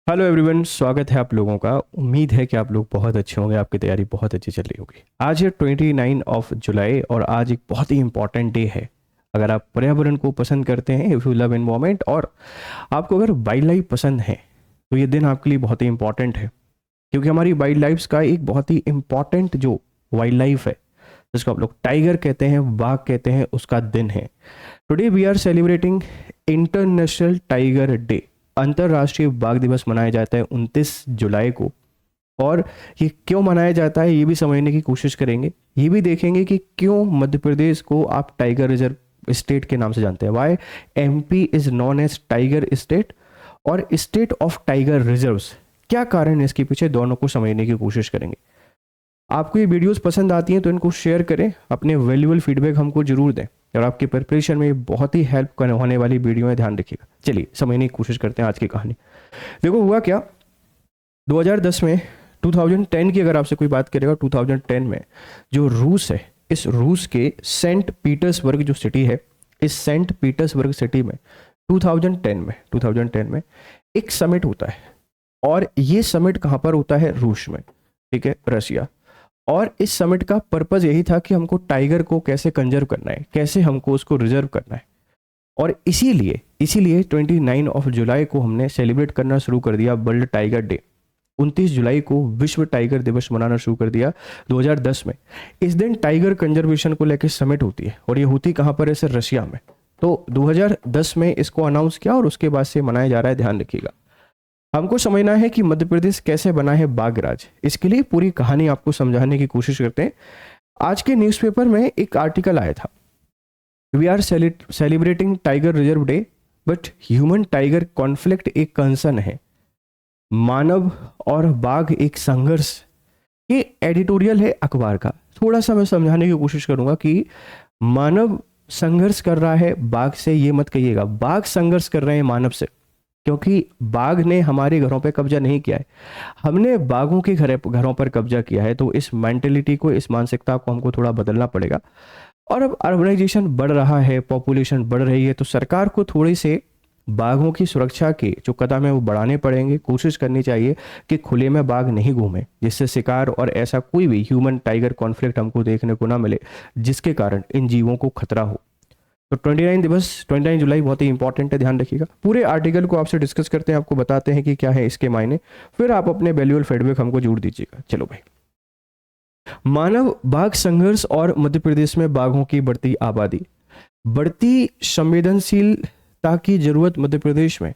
Hello everyone, स्वागत है आप लोगों का। उम्मीद है कि आप लोग बहुत अच्छे होंगे, आपकी तैयारी बहुत अच्छी चल रही होगी। आज है 29 ऑफ जुलाई और आज एक बहुत ही इंपॉर्टेंट डे है। अगर आप पर्यावरण को पसंद करते हैं, इफ़ यू लव एनवायरमेंट, और आपको अगर वाइल्ड लाइफ पसंद है, तो ये दिन आपके लिए बहुत ही इंपॉर्टेंट है। क्योंकि हमारी वाइल्ड लाइफ का एक बहुत ही इंपॉर्टेंट जो वाइल्ड लाइफ है, जिसको आप लोग टाइगर कहते हैं, बाघ कहते हैं, उसका दिन है। Today we are celebrating international tiger day. अंतर्राष्ट्रीय बाघ दिवस मनाया जाता है 29 जुलाई को। और ये क्यों मनाया जाता है, ये भी समझने की कोशिश करेंगे। ये भी देखेंगे कि क्यों मध्य प्रदेश को आप टाइगर रिजर्व स्टेट के नाम से जानते हैं। Why MP is known as tiger state और स्टेट ऑफ टाइगर रिजर्व्स, क्या कारण है इसके पीछे, दोनों को समझने की कोशिश करेंगे। आपको ये वीडियोस पसंद आती हैं तो इनको शेयर करें, अपने वैल्यूएबल फीडबैक हमको जरूर दें, और आपकी प्रिपरेशन में बहुत ही हेल्प होने वाली वीडियो है, ध्यान रखिएगा। चलिए समझने की कोशिश करते हैं आज की कहानी। देखो हुआ क्या, 2010 में 2010 की अगर आपसे कोई बात करेगा, 2010 में जो रूस है, इस रूस के सेंट पीटर्सबर्ग जो सिटी है, इस सेंट पीटर्सबर्ग सिटी में 2010 में एक समिट होता है। और ये समिट कहाँ पर होता है, रूस में, ठीक है, रशिया। और इस समिट का पर्पज यही था कि हमको टाइगर को कैसे कंजर्व करना है, कैसे हमको उसको रिजर्व करना है। और इसीलिए 29 ऑफ जुलाई को हमने सेलिब्रेट करना शुरू कर दिया, वर्ल्ड टाइगर डे। 29 जुलाई को विश्व टाइगर दिवस मनाना शुरू कर दिया 2010 में। इस दिन टाइगर कंजर्वेशन को लेकर समिट होती है, और ये होती कहाँ पर है, सर, रशिया में। तो 2010 में इसको अनाउंस किया और उसके बाद से मनाया जा रहा है, ध्यान रखिएगा। हमको समझना है कि मध्य प्रदेश कैसे बना है बाघराज। इसके लिए पूरी कहानी आपको समझाने की कोशिश करते हैं। आज के न्यूज़पेपर में एक आर्टिकल आया था, we are celebrating tiger reserve day but human tiger conflict एक कंसर्न है, मानव और बाघ एक संघर्ष। ये एडिटोरियल है अखबार का। थोड़ा सा मैं समझाने की कोशिश करूंगा कि मानव संघर्ष कर रहा है बाघ से, ये मत कहिएगा बाघ संघर्ष कर रहे हैं मानव से, क्योंकि बाघ ने हमारे घरों पे कब्जा नहीं किया है, हमने बाघों के घरों पर कब्जा किया है। तो इस मेंटेलिटी को, इस मानसिकता को हमको थोड़ा बदलना पड़ेगा। और अब अर्बनाइजेशन बढ़ रहा है, पॉपुलेशन बढ़ रही है, तो सरकार को थोड़ी से बाघों की सुरक्षा के जो कदम है वो बढ़ाने पड़ेंगे। कोशिश करनी चाहिए कि खुले में बाघ नहीं घूमे, जिससे शिकार और ऐसा कोई भी ह्यूमन टाइगर कॉन्फ्लिक्ट हमको देखने को ना मिले, जिसके कारण इन जीवों को खतरा हो। तो 29 जुलाई बहुत ही इंपॉर्टेंट है, ध्यान रखिएगा। पूरे आर्टिकल को आपसे डिस्कस करते हैं, आपको बताते हैं कि क्या है इसके मायने, फिर आप अपने वैल्यूएबल फीडबैक हमको जोड़ दीजिएगा। चलो भाई, मानव बाघ संघर्ष और मध्य प्रदेश में बाघों की बढ़ती आबादी, बढ़ती संवेदनशीलता की जरूरत। मध्य प्रदेश में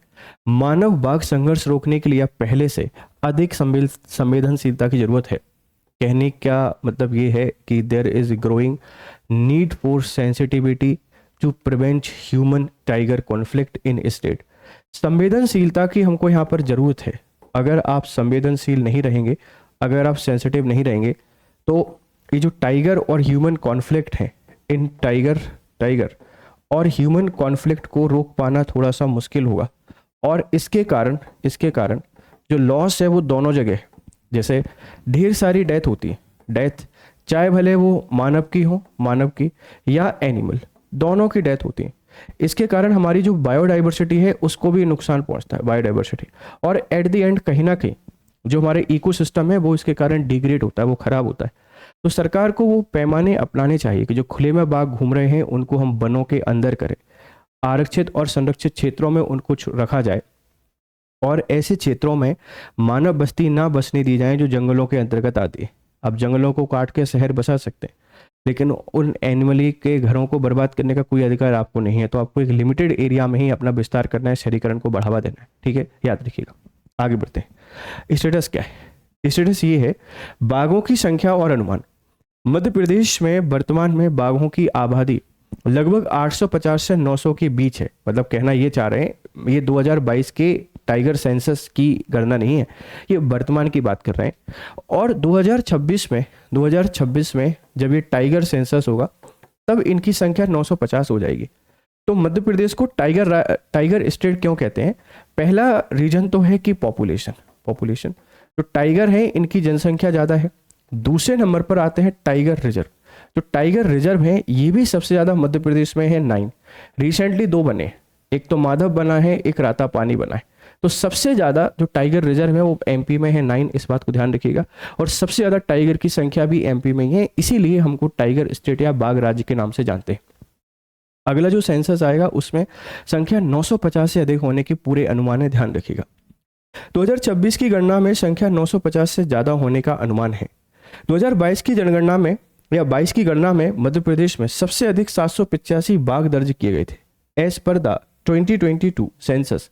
मानव बाघ संघर्ष रोकने के लिए पहले से अधिक संवेदनशीलता की जरूरत है। कहने का मतलब ये है कि there is growing need for sensitivity to prevent human tiger conflict in state. संवेदनशीलता की हमको यहाँ पर जरूरत है। अगर आप संवेदनशील नहीं रहेंगे, अगर आप सेंसिटिव नहीं रहेंगे, तो ये जो टाइगर और ह्यूमन कॉन्फ्लिक्ट है, इन टाइगर और ह्यूमन कॉन्फ्लिक्ट को रोक पाना थोड़ा सा मुश्किल होगा। और इसके कारण जो लॉस है वो दोनों जगह, जैसे ढेर सारी डेथ होती है, डेथ चाहे भले वो मानव की या एनिमल, दोनों की डेथ होती है। इसके कारण हमारी जो बायोडाइवर्सिटी है उसको भी नुकसान पहुंचता है, बायोडाइवर्सिटी। और एट द एंड कहीं ना कहीं जो हमारे इकोसिस्टम है वो इसके कारण डिग्रेड होता है, वो खराब होता है। तो सरकार को वो पैमाने अपनाने चाहिए कि जो खुले में बाघ घूम रहे हैं उनको हम वनों के अंदर करें, आरक्षित और संरक्षित क्षेत्रों में उनको रखा जाए, और ऐसे क्षेत्रों में मानव बस्ती ना बसने दी जाए जो जंगलों के अंतर्गत आती है। अब जंगलों को काट के शहर बसा सकते हैं, लेकिन उन एनिमली के घरों को बर्बाद करने का कोई अधिकार आपको नहीं है। तो आपको एक लिमिटेड एरिया में ही अपना विस्तार करना है, शहरीकरण को बढ़ावा देना है, ठीक है, याद रखिएगा। आगे बढ़ते हैं। स्टेटस क्या है, स्टेटस ये है, बाघों की संख्या और अनुमान। मध्य प्रदेश में वर्तमान में बाघों की आबादी लगभग 850 से 900 के बीच है। मतलब कहना ये चाह रहे हैं, ये 2022 के टाइगर सेंसस की गणना नहीं है, ये वर्तमान की बात कर रहे हैं। और 2026 में जब ये टाइगर सेंसस होगा तब इनकी संख्या 950 हो जाएगी। तो मध्य प्रदेश को टाइगर स्टेट क्यों कहते हैं? पहला रीजन तो है कि पॉपुलेशन जो टाइगर है इनकी जनसंख्या ज़्यादा है। दूसरे नंबर पर आते हैं टाइगर रिजर्व। जो टाइगर रिजर्व है ये भी सबसे ज़्यादा मध्य प्रदेश में है, 9। रिसेंटली 2 बने, एक तो माधव बना है, एक रातापानी बना है। तो सबसे ज़्यादा जो टाइगर रिजर्व है वो एमपी में है 9, इस बात को ध्यान रखिएगा। और सबसे ज़्यादा टाइगर की संख्या भी एमपी में ही है, इसीलिए हमको टाइगर स्टेट या बाघ राज्य के नाम से जानते हैं। अगला जो सेंसस आएगा उसमें संख्या 950 से अधिक होने की पूरे अनुमान है, ध्यान रखिएगा। 2026 की गणना में संख्या 950 से ज़्यादा होने का अनुमान है। 2022 की जनगणना में या 22 की गणना में मध्य प्रदेश में सबसे अधिक 785 बाघ दर्ज किए गए थे। As per the 2022 census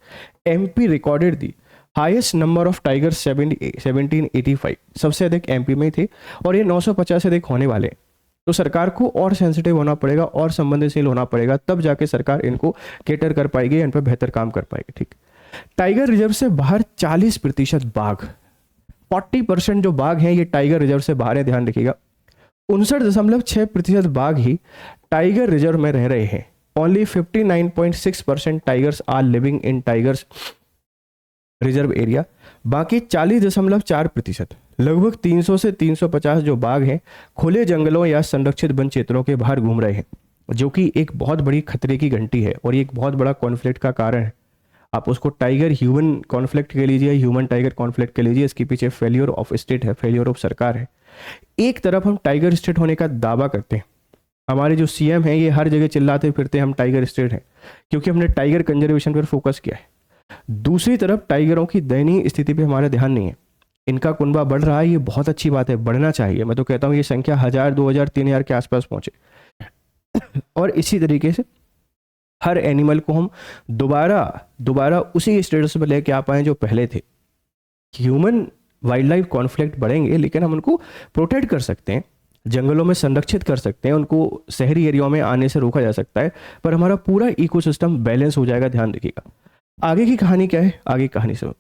MP recorded the highest number of tiger 1785, सबसे अधिक एमपी में थे और ये 950 से अधिक होने वाले। तो सरकार को और सेंसिटिव होना पड़ेगा और संवेदनशील होना पड़ेगा, तब जाके सरकार इनको केटर कर पाएगी, इन पर बेहतर काम कर पाएगी। ठीक, टाइगर रिजर्व से बाहर 40% बाघ, 40% जो बाघ हैं ये टाइगर रिजर्व से बाहर है, ध्यान रखिएगा। 59.6% बाघ ही टाइगर रिजर्व में रह रहे हैं। Only 59.6% tigers are living in tigers reserve area. बाकी 40.4%, लगभग 300 से 350 जो बाघ हैं खुले जंगलों या संरक्षित वन क्षेत्रों के बाहर घूम रहे हैं, जो कि एक बहुत बड़ी खतरे की घंटी है और ये एक बहुत बड़ा कॉन्फ्लिक्ट का कारण है। आप उसको टाइगर ह्यूमन कॉन्फ्लिक्ट के लीजिए, ह्यूमन टाइगर कॉन्फ्लिक्ट के लीजिए, इसके पीछे फेलियर ऑफ स्टेट है, फेलियर ऑफ सरकार है। एक तरफ हम टाइगर स्टेट होने का दावा करते हैं, हमारे जो सीएम हैं ये हर जगह चिल्लाते फिरते हम टाइगर स्टेट हैं क्योंकि हमने टाइगर कंजर्वेशन पर फोकस किया है। दूसरी तरफ टाइगरों की दयनीय स्थिति पे हमारा ध्यान नहीं है। इनका कुनबा बढ़ रहा है, ये बहुत अच्छी बात है, बढ़ना चाहिए। मैं तो कहता हूँ ये संख्या 1000, 2000, 3000 के आसपास पहुंचे और इसी तरीके से हर एनिमल को हम दोबारा उसी स्टेटस पर लेके आ पाए जो पहले थे। ह्यूमन वाइल्ड लाइफ कॉन्फ्लिक्ट बढ़ेंगे लेकिन हम उनको प्रोटेक्ट कर सकते हैं, जंगलों में संरक्षित कर सकते हैं, उनको शहरी एरियाओं में आने से रोका जा सकता है, पर हमारा पूरा इकोसिस्टम बैलेंस हो जाएगा, ध्यान रखिएगा। आगे की कहानी क्या है, आगे कहानी सुनो।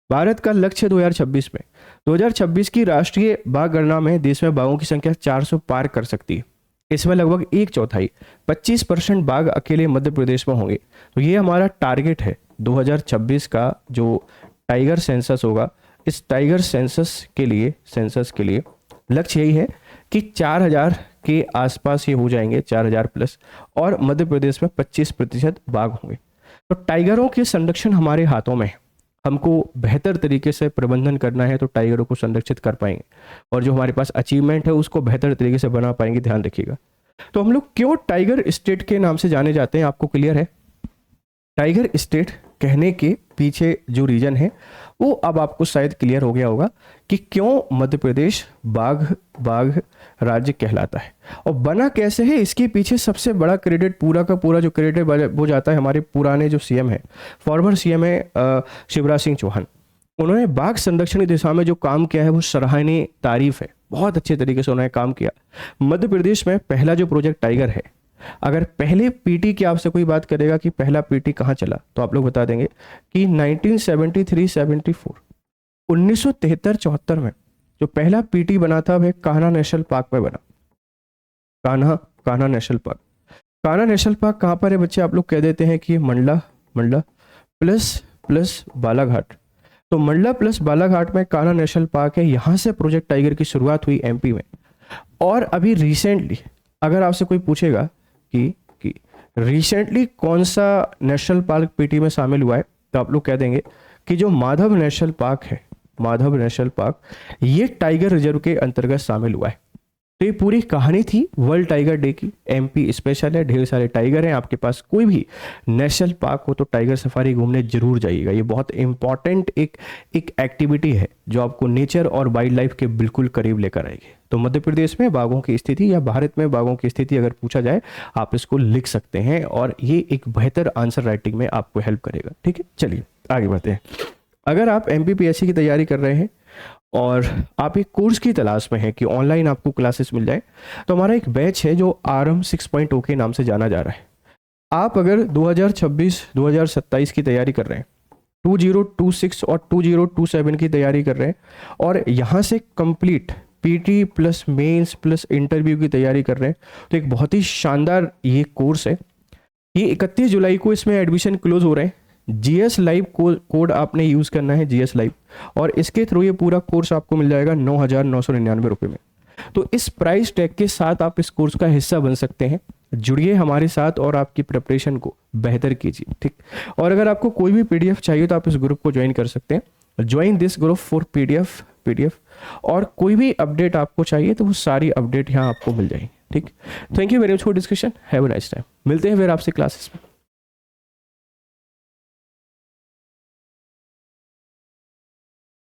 भारत का लक्ष्य 2026 में 2026 की राष्ट्रीय बाघ गणना में देश में बाघों की संख्या 400 पार कर सकती है। इसमें लगभग 1/4 25% बाघ अकेले मध्य प्रदेश में होंगे। तो ये हमारा टारगेट है 2026 का जो टाइगर सेंसस होगा। इस टाइगर सेंसस के लिए लक्ष्य यही है कि 4000 के आसपास ये हो जाएंगे, 4000 प्लस, और मध्य प्रदेश में 25% बाघ होंगे। तो टाइगरों के संरक्षण हमारे हाथों में है, हमको बेहतर तरीके से प्रबंधन करना है तो टाइगरों को संरक्षित कर पाएंगे और जो हमारे पास अचीवमेंट है उसको बेहतर तरीके से बना पाएंगे, ध्यान रखिएगा। तो हम लोग क्यों टाइगर स्टेट के नाम से जाने जाते हैं, आपको क्लियर है? टाइगर स्टेट कहने के पीछे जो रीजन है वो अब आपको शायद क्लियर हो गया होगा कि क्यों मध्य प्रदेश बाघ राज्य कहलाता है और बना कैसे है। इसके पीछे सबसे बड़ा क्रेडिट, पूरा का पूरा जो क्रेडिट वो जाता है हमारे पुराने जो सीएम है, फॉर्मर सीएम है शिवराज सिंह चौहान। उन्होंने बाघ संरक्षण की दिशा में जो काम किया है वो सराहनीय तारीफ है, बहुत अच्छे तरीके से उन्होंने काम किया। मध्य प्रदेश में पहला जो प्रोजेक्ट टाइगर है, अगर पहले पीटी की आपसे कोई बात करेगा कि पहला पीटी कहाँ चला तो आप लोग बता देंगे कि 1973-74 1973-74 में जो पहला पीटी बना था वह कान्हा नेशनल पार्क में बना। Kanha national park, Kanha national park कहाँ पर है बच्चे? आप लोग कह देते हैं कि मंडला प्लस बालाघाट। तो मंडला प्लस बालाघाट में कान्हा नेशनल पार्क है, यहाँ से प्रोजेक्ट टाइगर की शुरुआत हुई एमपी में। और अभी रिसेंटली अगर आपसे कोई पूछेगा कि रिसेंटली कौन सा नेशनल पार्क पीटी में शामिल हुआ है तो आप लोग कह देंगे कि जो माधव नेशनल पार्क ये टाइगर रिजर्व के अंतर्गत शामिल हुआ है। तो ये पूरी कहानी थी वर्ल्ड टाइगर डे की। एमपी स्पेशल है, ढेर सारे टाइगर हैं। आपके पास कोई भी नेशनल पार्क हो तो टाइगर सफारी घूमने जरूर जाइएगा। ये बहुत इंपॉर्टेंट एक एक्टिविटी है जो आपको नेचर और वाइल्ड लाइफ के बिल्कुल करीब लेकर आएगी। तो मध्य प्रदेश में बाघों की स्थिति या भारत में बाघों की स्थिति अगर पूछा जाए आप इसको लिख सकते हैं और ये एक बेहतर आंसर राइटिंग में आपको हेल्प करेगा। ठीक है, चलिए आगे बढ़ते हैं। अगर आप एमपीपीएससी की तैयारी कर रहे हैं और आप एक कोर्स की तलाश में हैं कि ऑनलाइन आपको क्लासेस मिल जाए, तो हमारा एक बैच है जो आरएम 6.0 के नाम से जाना जा रहा है। आप अगर 2026-2027 की तैयारी कर रहे हैं, 2026 और 2027 की तैयारी कर रहे हैं और यहाँ से complete PT plus mains plus interview की तैयारी कर रहे हैं, तो एक बहुत ही शानदार ये कोर्स है। ये 31 जुलाई को इसमें एडमिशन क्लोज हो रहे हैं। जीएस लाइव कोड आपने यूज़ करना है, जीएस लाइव, और इसके थ्रू ये पूरा कोर्स आपको मिल जाएगा 9,999 रुपये में। तो इस प्राइस टैग के साथ आप इस कोर्स का हिस्सा बन सकते हैं। जुड़िए हमारे साथ और आपकी प्रिपरेशन को बेहतर कीजिए, ठीक। और अगर आपको कोई भी पीडीएफ चाहिए तो आप इस ग्रुप को ज्वाइन कर सकते हैं, join this group for PDF. और कोई भी अपडेट आपको चाहिए तो वो सारी अपडेट यहाँ आपको मिल जाएगी, ठीक। Thank you very much for discussion, have a nice time. मिलते हैं फिर आपसे क्लासेस में।